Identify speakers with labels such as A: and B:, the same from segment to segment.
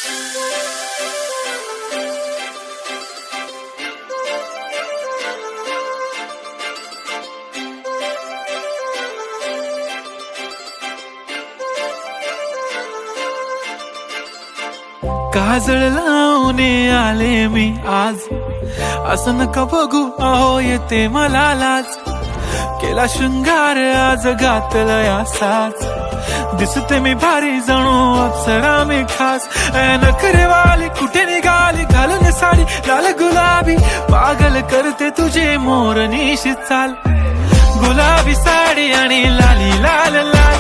A: काजळ लावून आले मी आज, असं नका बघू अहो येते मला लाज. केला शृंगार आज घातला या साज, दिसते मी भारी जणू अप्सरा मी खास. नखरेवाली कुठे निघाली घालून साडी लाल गुलाबी, पागल करते तुझे मोरनीशी चाल. गुलाबी साडी आणि लाली लाल लाल,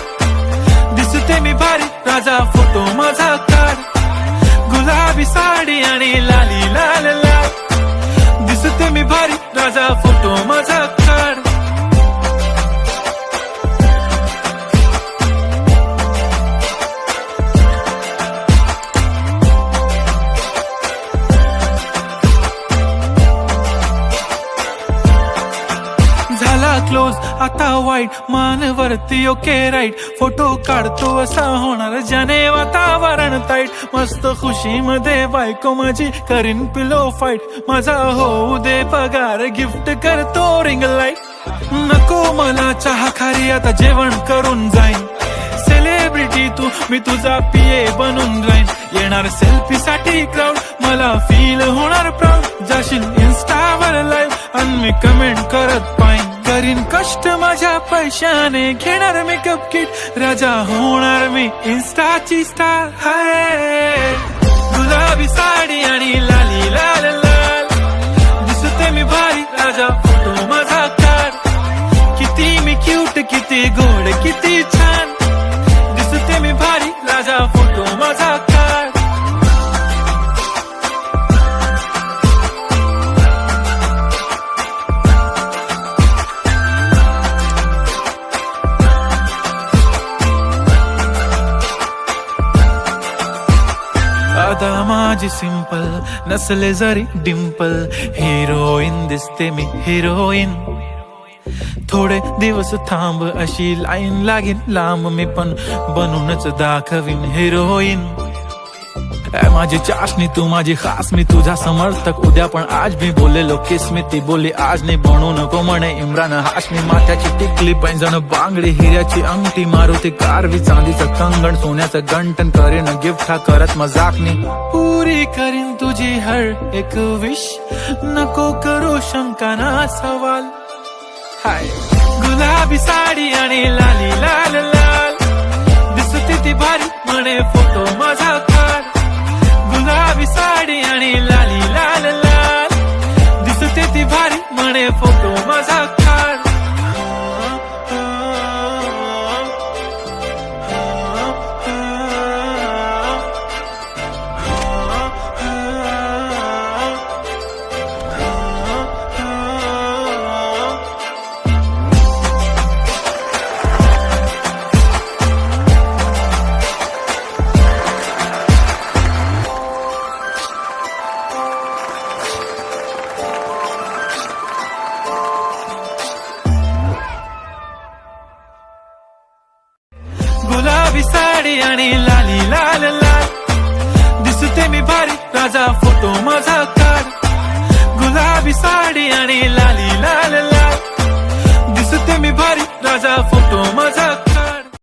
A: दिसते मी भारी राजा फोटो माझा काढ. गुलाबी साडी आणि लाली लाल लाल, दिसते मी भारी राजा फोटो माझा काढ. झाला क्लोज आता वाईट, मानवरती ओके राईट. फोटो काढतो असा होणार ज्याने वातावरण ताईट. मस्त खुशी मध्ये बायको माझी करीन पिलो फाईट. माझा होऊ दे पगार गिफ्ट करतो रिंग लाईट. नको मला चहा खारी आता जेवण करून जाईन. सेलिब्रिटी तू मी तुझा पिये बनून राहीन. येणार सेल्फी साठी क्राऊड मला फील होणार प्राऊड. जाशील इन्स्टावर लाईव्ह आणि मी कमेंट करत पाहिन. करीन कष्ट माझ्या पैशाने घेणार मेकअप किट. राजा होणार मी इन्स्टाची स्टार. हाय गुलाबी साडी आणि लाली लाल लाल, दिसते मी भारी राजा फोटो माझा काढ. किती मी क्यूट किती गोड किती छान, दिसते मी भारी राजा फोटो माझा काढ. आता माझी सिंपल नसले जरी डिंपल, हिरोईन दिसते मी हिरोईन. थोडे दिवस थांब अशी लाईन लागेल लांब, मी पण बनूनच दाखवीन हिरोईन. माझी चाशनी तू माझी खास, मी तुझा समर्थक उद्या पण आज. मी बोललेलो किस मी ती बोलली आज नाही. बनू नको म्हणे इम्रान हाशमी. माथ्याची टिकली पैंजण बांगडी हिऱ्याची अंगठी, मारुती कारवी चांदीचं कंगण सोन्याचं गंटन. करीन गिफ्ट हा करत मजाकनी. पुरी करीन तुझी हर एक विश, नको करू शंका ना सवाल. हाय गुलाबी साडी आणि लाली लाल लाल, दिसते ती भारी म्हणे फोटो माझा काढ. गुलाबी साडी आणि लाली लाल लाल, दिसते ती भारी म्हणे फोटो माझा काढ. गुलाबी साडी आणि लाली लाल लाल, दिसते मी भारी राजा फोटो माझा काढ. गुलाबी साडी आणि लाली लाल लाल, दिसते मी भारी राजा फोटो माझा.